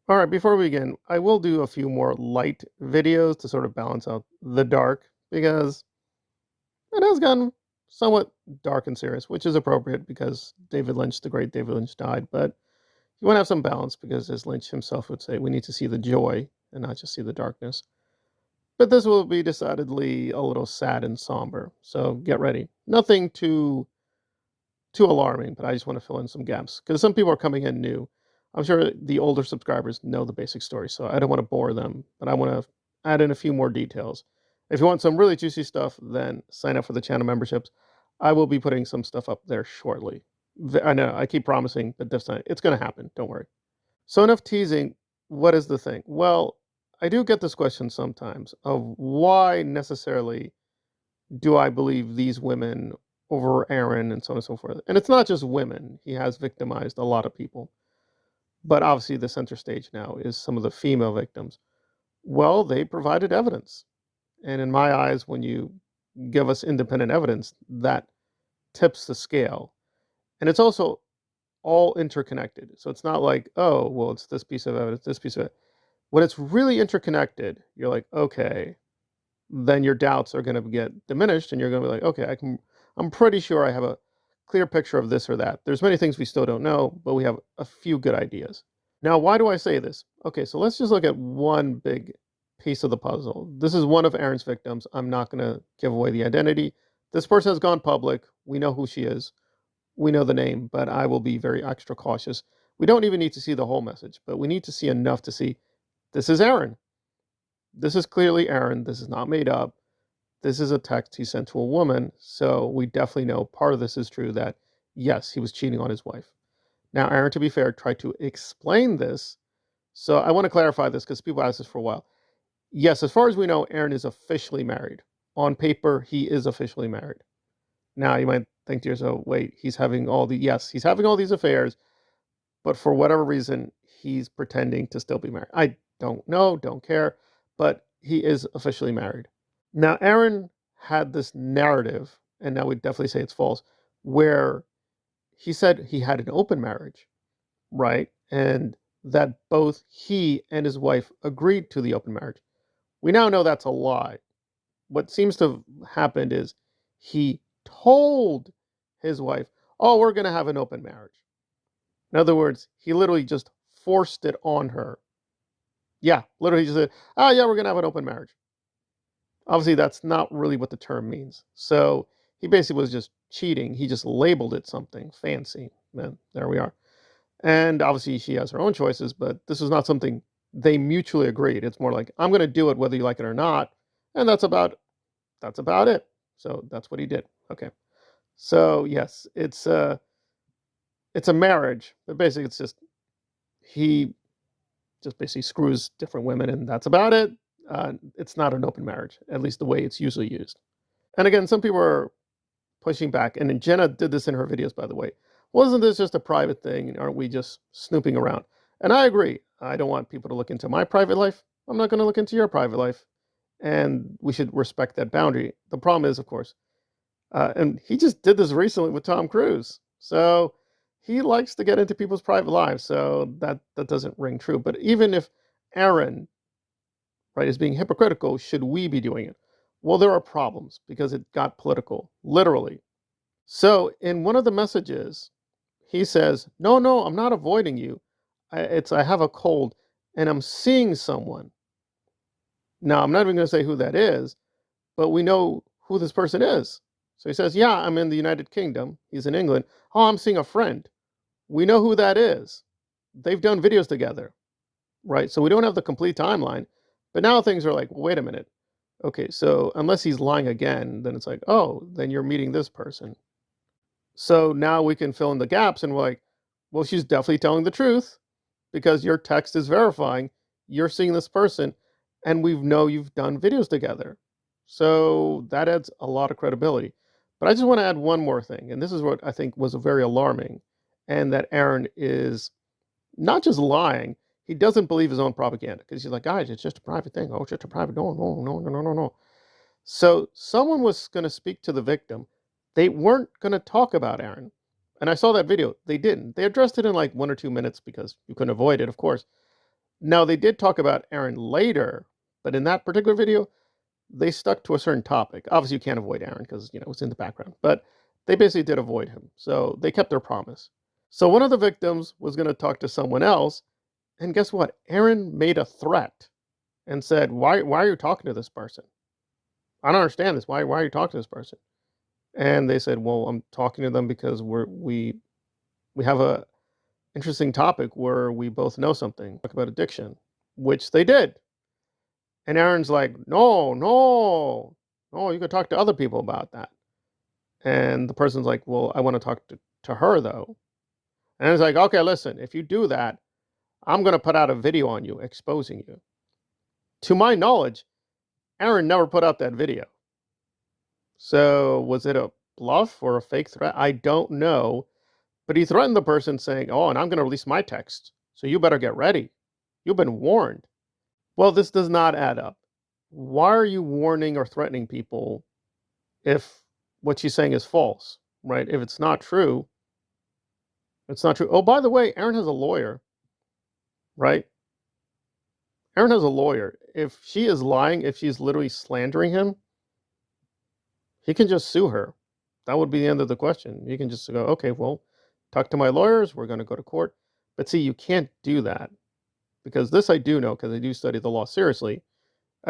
All right, before we begin, I will do a few more light videos to sort of balance out the dark because it has gotten somewhat dark and serious, which is appropriate because David Lynch, the great David Lynch, died. But you want to have some balance because, as Lynch himself would say, we need to see the joy and not just see the darkness. But this will be decidedly a little sad and somber, so get ready. Nothing too alarming, but I just want to fill in some gaps because some people are coming in new. I'm sure the older subscribers know the basic story, so I don't want to bore them, but I want to add in a few more details. If you want some really juicy stuff, then sign up for the channel memberships. I will be putting some stuff up there shortly. I know I keep promising, but this time it's going to happen. Don't worry. So, enough teasing. What is the thing? Well, I do get this question sometimes of why necessarily do I believe these women over Aaron and so on and so forth? And it's not just women. He has victimized a lot of people. But obviously, the center stage now is some of the female victims. Well, they provided evidence. And in my eyes, when you give us independent evidence, that tips the scale. And it's also all interconnected. So it's not like, oh, well, it's this piece of evidence, this piece of it. When it's really interconnected, you're like, okay, then your doubts are going to get diminished and you're going to be like, okay, I'm pretty sure I have a clear picture of this or that. There's many things we still don't know, but we have a few good ideas. Now, why do I say this? Okay, so let's just look at one big piece of the puzzle. This is one of Aaron's victims. I'm not going to give away the identity. This person has gone public. We know who she is. We know the name, but I will be very extra cautious. We don't even need to see the whole message, but we need to see enough to see this is Aaron. This is clearly Aaron. This is not made up. This is a text he sent to a woman. So we definitely know part of this is true that, yes, he was cheating on his wife. Now, Aaron, to be fair, tried to explain this. So I want to clarify this because people asked this for a while. Yes, as far as we know, Aaron is officially married. On paper, he is officially married. Now, you might think to yourself, wait, he's having he's having all these affairs, but for whatever reason, he's pretending to still be married. I don't know, don't care, but he is officially married. Now, Aaron had this narrative, and now we definitely say it's false, where he said he had an open marriage, right? And that both he and his wife agreed to the open marriage. We now know that's a lie. What seems to have happened is he told his wife, oh, we're going to have an open marriage. In other words, he literally just forced it on her. Yeah, literally just said, oh, yeah, we're going to have an open marriage. Obviously, that's not really what the term means. So he basically was just cheating. He just labeled it something fancy. And there we are. And obviously, she has her own choices, but this is not something they mutually agreed. It's more like, I'm going to do it whether you like it or not. And that's about it. So that's what he did. Okay. So yes, it's a marriage, but basically it's just he just basically screws different women, and that's about it. It's not an open marriage, at least the way it's usually used. And again, some people are pushing back, and then Jenna did this in her videos, by the way. Wasn't this just a private thing? Aren't we just snooping around? And I agree. I don't want people to look into my private life. I'm not going to look into your private life. And we should respect that boundary. The problem is, of course, and he just did this recently with Tom Cruise. So he likes to get into people's private lives. So that doesn't ring true. But even if Aaron, right, is being hypocritical, should we be doing it? Well, there are problems because it got political, literally. So in one of the messages, he says, "No, no, I'm not avoiding you. I have a cold, and I'm seeing someone." Now I'm not even going to say who that is, but we know who this person is. So he says, "Yeah, I'm in the United Kingdom." He's in England. "Oh, I'm seeing a friend." We know who that is. They've done videos together, right? So we don't have the complete timeline. But now things are like, well, wait a minute. Okay, so unless he's lying again, then it's like, oh, then you're meeting this person. So now we can fill in the gaps and we're like, well, she's definitely telling the truth because your text is verifying you're seeing this person and we know you've done videos together. So that adds a lot of credibility. But I just want to add one more thing, and this is what I think was very alarming, and that Aaron is not just lying, he doesn't believe his own propaganda because he's like, guys, it's just a private thing. Oh, it's just a private. No, no, no, no, no, no, no. So someone was going to speak to the victim. They weren't going to talk about Aaron. And I saw that video. They didn't. They addressed it in like 1 or 2 minutes because you couldn't avoid it, of course. Now, they did talk about Aaron later, but in that particular video, they stuck to a certain topic. Obviously, you can't avoid Aaron because, it's in the background, but they basically did avoid him. So they kept their promise. So one of the victims was going to talk to someone else. And guess what? Aaron made a threat and said, why are you talking to this person? I don't understand this. Why are you talking to this person? And they said, well, I'm talking to them because we have a interesting topic where we both know something, talk about addiction, which they did. And Aaron's like, no, no, no, you can talk to other people about that. And the person's like, well, I want to talk to her though. And it's like, okay, listen, if you do that, I'm going to put out a video on you exposing you. To my knowledge, Aaron never put out that video. So was it a bluff or a fake threat? I don't know. But he threatened the person saying, oh, and I'm going to release my text. So you better get ready. You've been warned. Well, this does not add up. Why are you warning or threatening people if what she's saying is false, right? If it's not true, it's not true. Oh, by the way, Aaron has a lawyer, right? Aaron has a lawyer. If she is lying, if she's literally slandering him, he can just sue her. That would be the end of the question. You can just go, okay, well, talk to my lawyers. We're going to go to court. But see, you can't do that because this I do know because I do study the law seriously.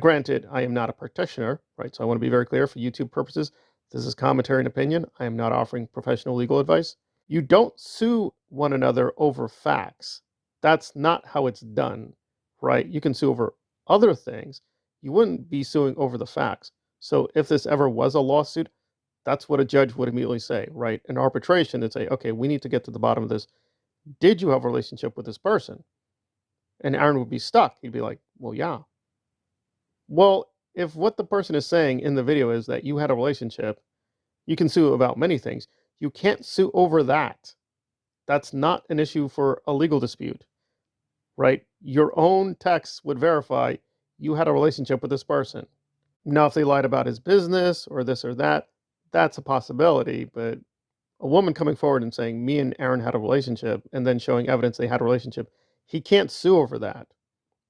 Granted, I am not a practitioner, right? So I want to be very clear for YouTube purposes. This is commentary and opinion. I am not offering professional legal advice. You don't sue one another over facts. That's not how it's done, right? You can sue over other things. You wouldn't be suing over the facts. So if this ever was a lawsuit, that's what a judge would immediately say, right? In arbitration, they'd say, okay, we need to get to the bottom of this. Did you have a relationship with this person? And Aaron would be stuck. He'd be like, well, yeah. Well, if what the person is saying in the video is that you had a relationship, you can sue about many things. You can't sue over that. That's not an issue for a legal dispute, right? Your own text would verify you had a relationship with this person. Now, if they lied about his business or this or that, that's a possibility. But a woman coming forward and saying, me and Aaron had a relationship, and then showing evidence they had a relationship, he can't sue over that.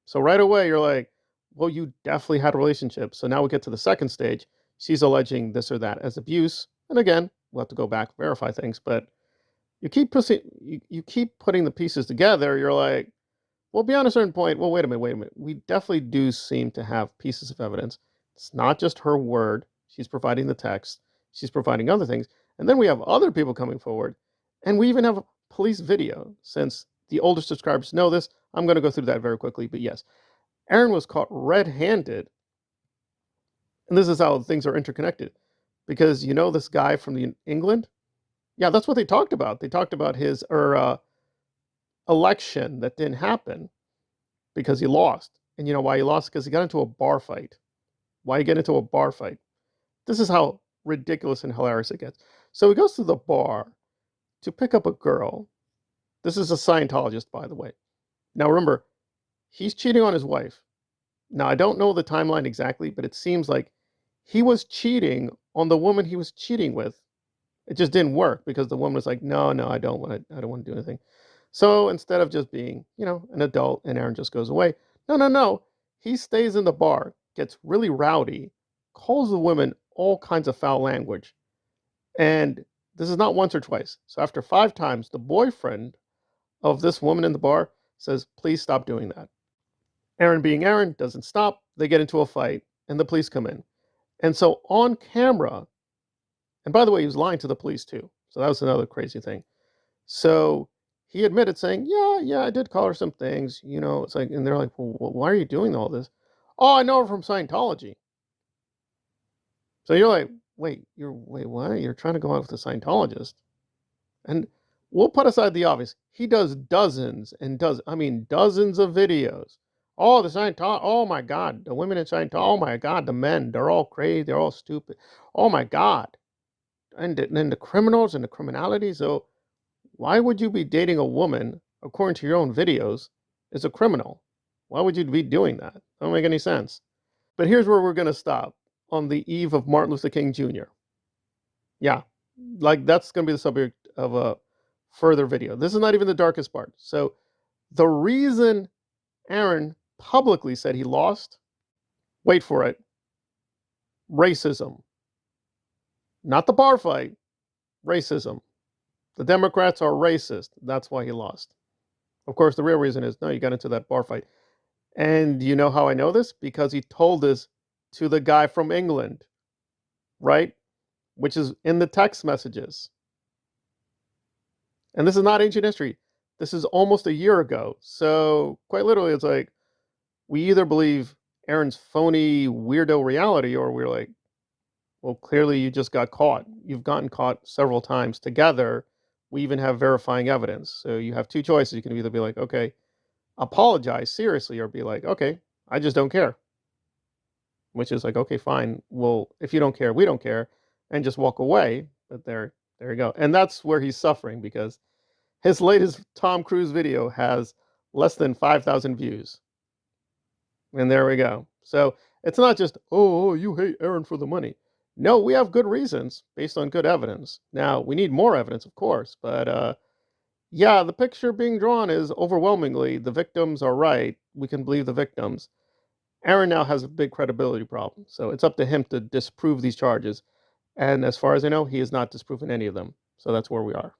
So right away, you're like, well, you definitely had a relationship. So now we get to the second stage. She's alleging this or that as abuse. And again, we'll have to go back, verify things. But you keep putting the pieces together. You're like, well, beyond a certain point, well, wait a minute. We definitely do seem to have pieces of evidence. It's not just her word. She's providing the text. She's providing other things. And then we have other people coming forward. And we even have a police video. Since the older subscribers know this, I'm going to go through that very quickly. But yes, Aaron was caught red-handed. And this is how things are interconnected. Because this guy from England? Yeah, that's what they talked about. They talked about his election that didn't happen because he lost. And you know why he lost? Because he got into a bar fight. Why you get into a bar fight? This is how ridiculous and hilarious it gets. So he goes to the bar to pick up a girl. This is a Scientologist, by the way. Now remember, he's cheating on his wife. Now, I don't know the timeline exactly, but it seems like he was cheating on the woman he was cheating with. It just didn't work because the woman was like, no, I don't want to do anything. So instead of just being, an adult and Aaron just goes away, no. He stays in the bar, gets really rowdy, calls the women all kinds of foul language. And this is not once or twice. So after 5 times, the boyfriend of this woman in the bar says, please stop doing that. Aaron being Aaron doesn't stop. They get into a fight and the police come in. And so on camera, and by the way, he was lying to the police too. So that was another crazy thing. So he admitted saying, yeah, I did call her some things, it's like, and they're like, well, why are you doing all this? Oh, I know her from Scientology. So you're like, wait, what? You're trying to go out with a Scientologist. And we'll put aside the obvious. He does dozens of videos. Oh, the Scientology, oh my God, the women in Scientology, oh my God, the men, they're all crazy, they're all stupid. Oh my God. And then the criminals and the criminality. So why would you be dating a woman, according to your own videos, is a criminal? Why would you be doing that? That don't make any sense. But here's where we're going to stop on the eve of Martin Luther King Jr. Yeah, like that's going to be the subject of a further video. This is not even the darkest part. So the reason Aaron publicly said he lost. Wait for it. Racism. Not the bar fight. Racism. The Democrats are racist. That's why he lost. Of course, the real reason is no, you got into that bar fight. And you know how I know this? Because he told this to the guy from England, right? Which is in the text messages. And this is not ancient history. This is almost a year ago. So, quite literally, it's like we either believe Aaron's phony weirdo reality or we're like, well, clearly you just got caught. You've gotten caught several times together. We even have verifying evidence. So you have two choices. You can either be like, okay, apologize seriously, or be like, okay, I just don't care. Which is like, okay, fine. Well, if you don't care, we don't care, and just walk away. But there you go. And that's where he's suffering because his latest Tom Cruise video has less than 5,000 views. And there we go. So it's not just, oh, you hate Aaron for the money. No, we have good reasons based on good evidence. Now, we need more evidence, of course, but yeah, the picture being drawn is overwhelmingly the victims are right. We can believe the victims. Aaron now has a big credibility problem. So it's up to him to disprove these charges. And as far as I know, he has not disproven any of them. So that's where we are.